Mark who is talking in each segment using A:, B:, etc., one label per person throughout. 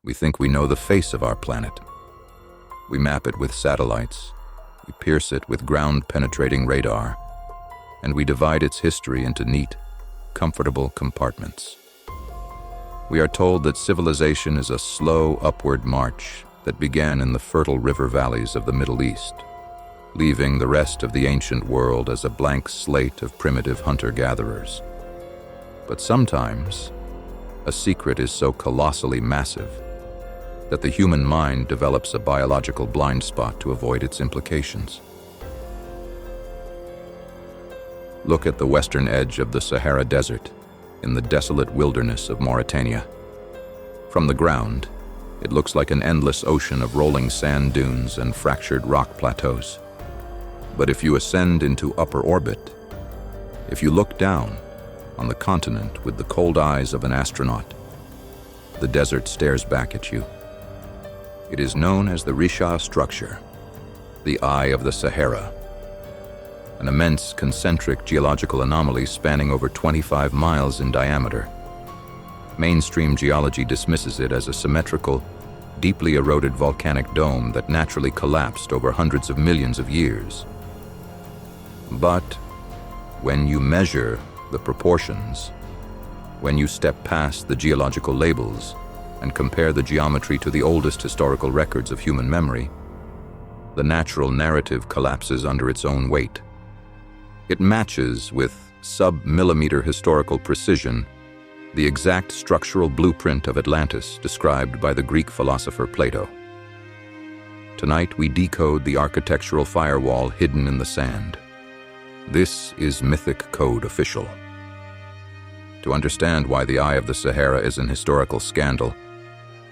A: We think we know the face of our planet. We map it with satellites, we pierce it with ground-penetrating radar, and we divide its history into neat, comfortable compartments. We are told that civilization is a slow upward march that began in the fertile river valleys of the Middle East, leaving the rest of the ancient world as a blank slate of primitive hunter-gatherers. But sometimes, a secret is so colossally massive that the human mind develops a biological blind spot to avoid its implications. Look at the western edge of the Sahara Desert in the desolate wilderness of Mauritania. From the ground, it looks like an endless ocean of rolling sand dunes and fractured rock plateaus. But if you ascend into upper orbit, if you look down on the continent with the cold eyes of an astronaut, the desert stares back at you. It is known as the Richat Structure, the Eye of the Sahara, an immense concentric geological anomaly spanning over 25 miles in diameter. Mainstream geology dismisses it as a symmetrical, deeply eroded volcanic dome that naturally collapsed over hundreds of millions of years. But when you measure the proportions, when you step past the geological labels and compare the geometry to the oldest historical records of human memory, the natural narrative collapses under its own weight. It matches with sub-millimeter historical precision the exact structural blueprint of Atlantis described by the Greek philosopher Plato. Tonight we decode the architectural firewall hidden in the sand. This is Mythic Code Official. To understand why the Eye of the Sahara is an historical scandal,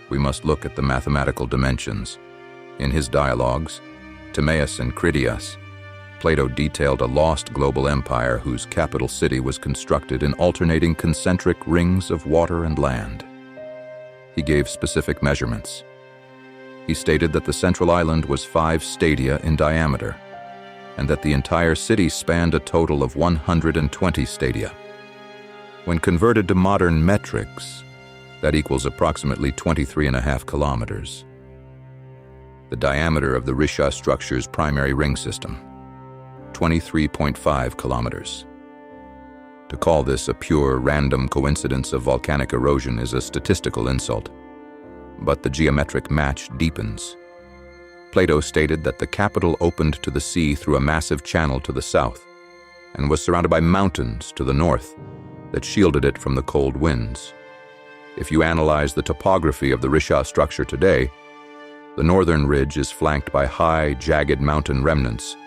A: we must look at the mathematical dimensions. In his dialogues, Timaeus and Critias, Plato detailed a lost global empire whose capital city was constructed in alternating concentric rings of water and land. He gave specific measurements. He stated that the central island was 5 stadia in diameter, and that the entire city spanned a total of 120 stadia. When converted to modern metrics, that equals approximately 23.5 kilometers. The diameter of the Richat Structure's primary ring system, 23.5 kilometers. To call this a pure random coincidence of volcanic erosion is a statistical insult, but the geometric match deepens. Plato stated that the capital opened to the sea through a massive channel to the south and was surrounded by mountains to the north that shielded it from the cold winds. If you analyze the topography of the Richat Structure today, the northern ridge is flanked by high, jagged mountain remnants,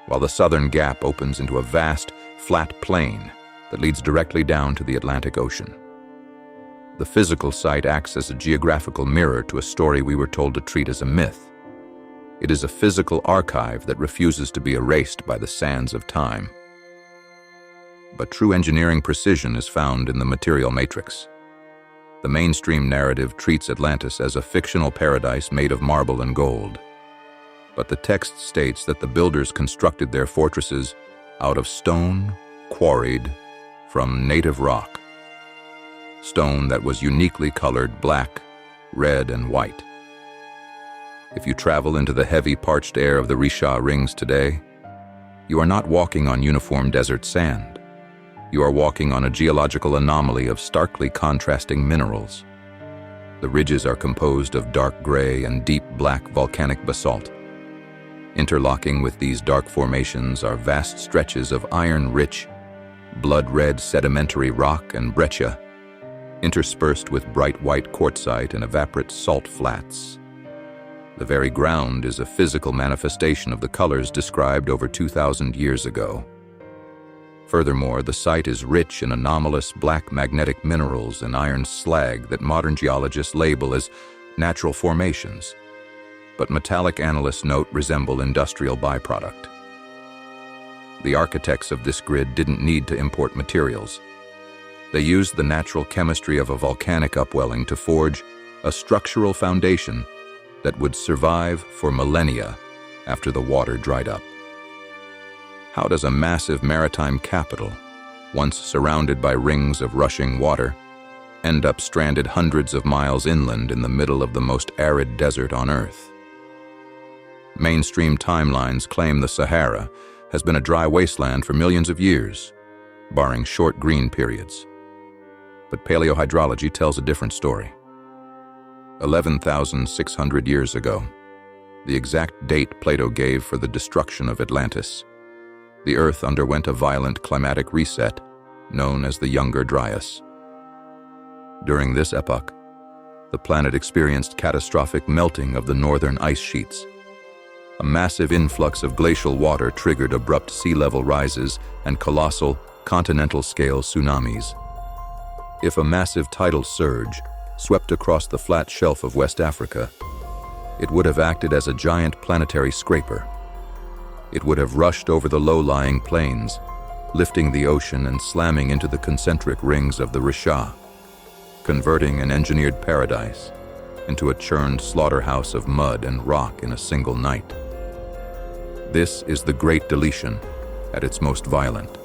A: while the southern gap opens into a vast, flat plain that leads directly down to the Atlantic Ocean. The physical site acts as a geographical mirror to a story we were told to treat as a myth. It is a physical archive that refuses to be erased by the sands of time. But true engineering precision is found in the material matrix. The mainstream narrative treats Atlantis as a fictional paradise made of marble and gold. But the text states that the builders constructed their fortresses out of stone quarried from native rock. Stone that was uniquely colored black, red, and white. If you travel into the heavy parched air of the Richat Rings today, you are not walking on uniform desert sand. You are walking on a geological anomaly of starkly contrasting minerals. The ridges are composed of dark gray and deep black volcanic basalt. Interlocking with these dark formations are vast stretches of iron-rich, blood-red sedimentary rock and breccia, interspersed with bright white quartzite and evaporate salt flats. The very ground is a physical manifestation of the colors described over 2,000 years ago. Furthermore, the site is rich in anomalous black magnetic minerals and iron slag that modern geologists label as natural formations, but metallic analysts note resemble industrial byproduct. The architects of this grid didn't need to import materials. They used the natural chemistry of a volcanic upwelling to forge a structural foundation that would survive for millennia after the water dried up. How does a massive maritime capital, once surrounded by rings of rushing water, end up stranded hundreds of miles inland in the middle of the most arid desert on Earth. Mainstream timelines claim the Sahara has been a dry wasteland for millions of years, barring short green periods. But paleohydrology tells a different story. 11,600 years ago, the exact date Plato gave for the destruction of Atlantis, the Earth underwent a violent climatic reset known as the Younger Dryas. During this epoch, the planet experienced catastrophic melting of the northern ice sheets. A massive influx of glacial water triggered abrupt sea level rises and colossal, continental-scale tsunamis. If a massive tidal surge swept across the flat shelf of West Africa, it would have acted as a giant planetary scraper. It would have rushed over the low-lying plains, lifting the ocean and slamming into the concentric rings of the Richat, converting an engineered paradise into a churned slaughterhouse of mud and rock in a single night. This is the Great Deletion at its most violent.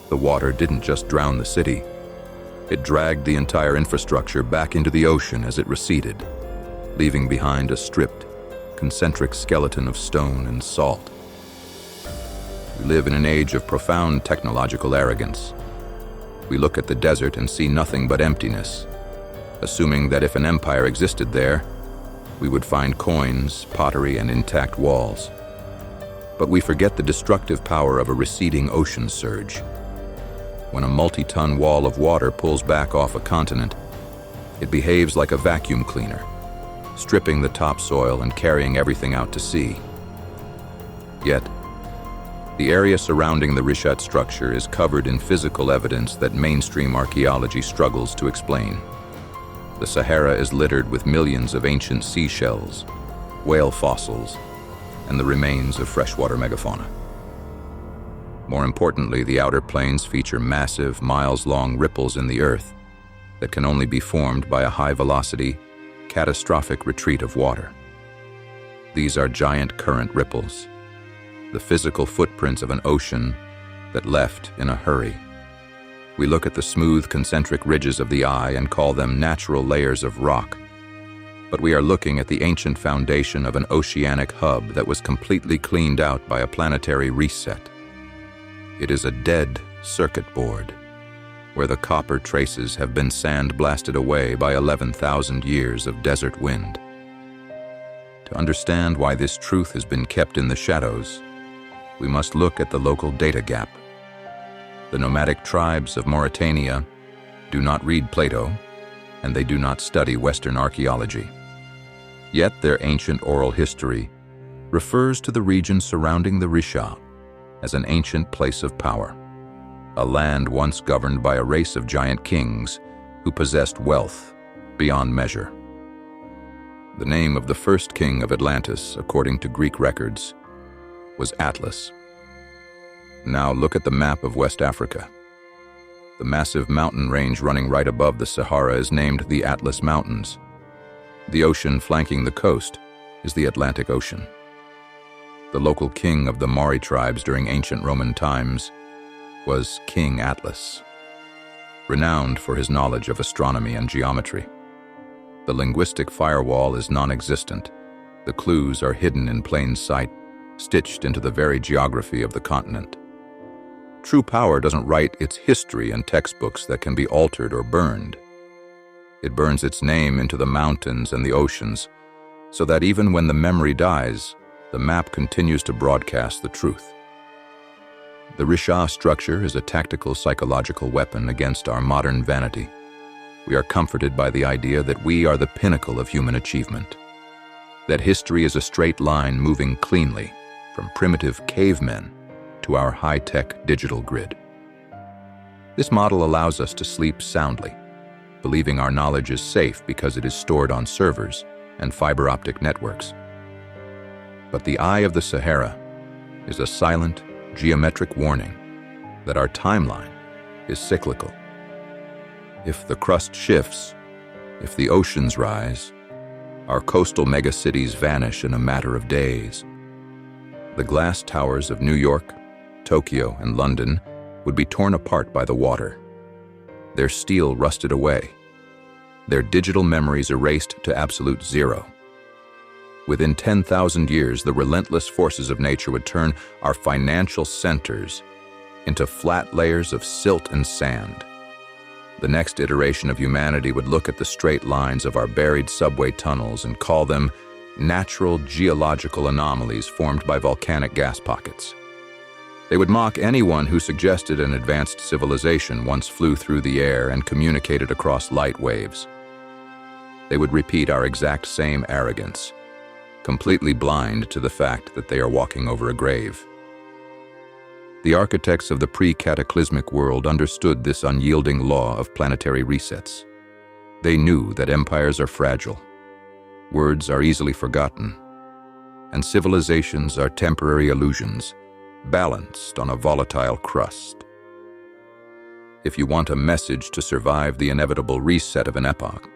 A: The water didn't just drown the city, it dragged the entire infrastructure back into the ocean as it receded, leaving behind a stripped, concentric skeleton of stone and salt. We live in an age of profound technological arrogance. We look at the desert and see nothing but emptiness, assuming that if an empire existed there, we would find coins, pottery, and intact walls. But we forget the destructive power of a receding ocean surge. When a multi-ton wall of water pulls back off a continent, it behaves like a vacuum cleaner, stripping the topsoil and carrying everything out to sea. Yet, the area surrounding the Richat Structure is covered in physical evidence that mainstream archaeology struggles to explain. The Sahara is littered with millions of ancient seashells, whale fossils, and the remains of freshwater megafauna. More importantly, the outer plains feature massive, miles-long ripples in the earth that can only be formed by a high-velocity, catastrophic retreat of water. These are giant current ripples, the physical footprints of an ocean that left in a hurry. We look at the smooth, concentric ridges of the eye and call them natural layers of rock, but we are looking at the ancient foundation of an oceanic hub that was completely cleaned out by a planetary reset. It is a dead circuit board, where the copper traces have been sand-blasted away by 11,000 years of desert wind. To understand why this truth has been kept in the shadows, we must look at the local data gap. The nomadic tribes of Mauritania do not read Plato, and they do not study Western archaeology. Yet their ancient oral history refers to the region surrounding the Richat as an ancient place of power, a land once governed by a race of giant kings who possessed wealth beyond measure. The name of the first king of Atlantis, according to Greek records, was Atlas. Now look at the map of West Africa. The massive mountain range running right above the Sahara is named the Atlas Mountains. The ocean flanking the coast is the Atlantic Ocean. The local king of the Mari tribes during ancient Roman times was King Atlas, renowned for his knowledge of astronomy and geometry. The linguistic firewall is non-existent. The clues are hidden in plain sight, stitched into the very geography of the continent. True power doesn't write its history in textbooks that can be altered or burned. It burns its name into the mountains and the oceans, so that even when the memory dies, the map continues to broadcast the truth. The Richat Structure is a tactical psychological weapon against our modern vanity. We are comforted by the idea that we are the pinnacle of human achievement, that history is a straight line moving cleanly from primitive cavemen to our high-tech digital grid. This model allows us to sleep soundly, believing our knowledge is safe because it is stored on servers and fiber optic networks. But the eye of the Sahara is a silent, geometric warning that our timeline is cyclical. If the crust shifts, if the oceans rise, our coastal megacities vanish in a matter of days. The glass towers of New York, Tokyo, and London would be torn apart by the water, their steel rusted away, their digital memories erased to absolute zero. Within 10,000 years, the relentless forces of nature would turn our financial centers into flat layers of silt and sand. The next iteration of humanity would look at the straight lines of our buried subway tunnels and call them natural geological anomalies formed by volcanic gas pockets. They would mock anyone who suggested an advanced civilization once flew through the air and communicated across light waves. They would repeat our exact same arrogance, completely blind to the fact that they are walking over a grave. The architects of the pre-cataclysmic world understood this unyielding law of planetary resets. They knew that empires are fragile, words are easily forgotten, and civilizations are temporary illusions, balanced on a volatile crust. If you want a message to survive the inevitable reset of an epoch,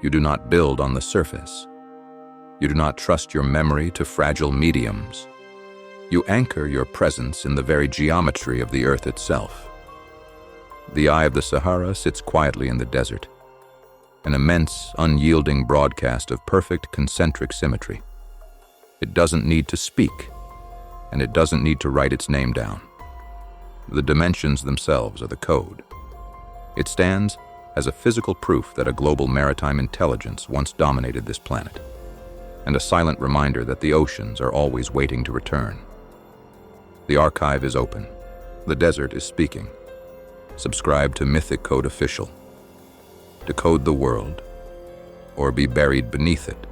A: you do not build on the surface. You do not trust your memory to fragile mediums. You anchor your presence in the very geometry of the earth itself. The eye of the Sahara sits quietly in the desert, an immense, unyielding broadcast of perfect concentric symmetry. It doesn't need to speak, and it doesn't need to write its name down. The dimensions themselves are the code. It stands as a physical proof that a global maritime intelligence once dominated this planet, and a silent reminder that the oceans are always waiting to return. The archive is open. The desert is speaking. Subscribe to Mythic Code Official. Decode the world, or be buried beneath it.